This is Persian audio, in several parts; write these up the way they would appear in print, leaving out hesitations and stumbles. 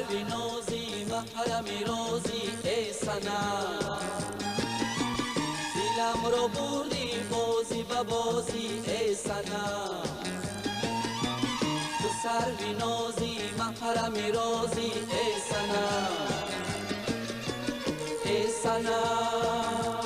سروی نازی محرمی رازی ای صنم، دلم رو بردی بازی و بازی ای صنم. تو سروی نازی محرمی رازی ای صنم، ای صنم.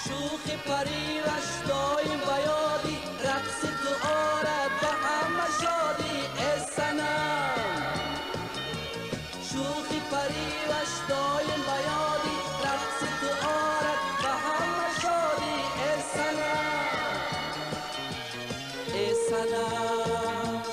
شوخی پریوش دایم و یادی، رقص تو آرد و همه شادی ای صنم. شوخی پریوش دایم و یادی، رقص تو آرد و همه شادی ای صنم، ای صنم.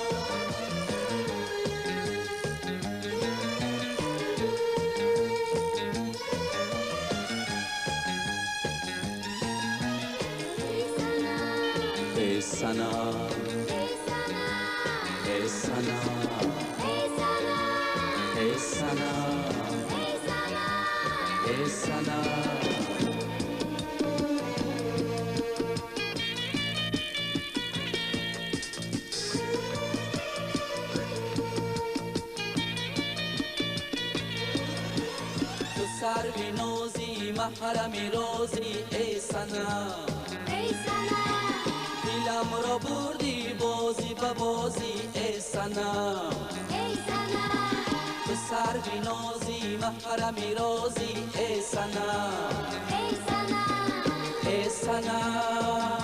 ای صنم، ای صنم، ای صنم، ای صنم. تو سروی نازی محرمی رازی ای صنم، دلم را بردی بازی و بازی ای صنم. تو سروی نازی محرمی رازی ای صنم، ای صنم.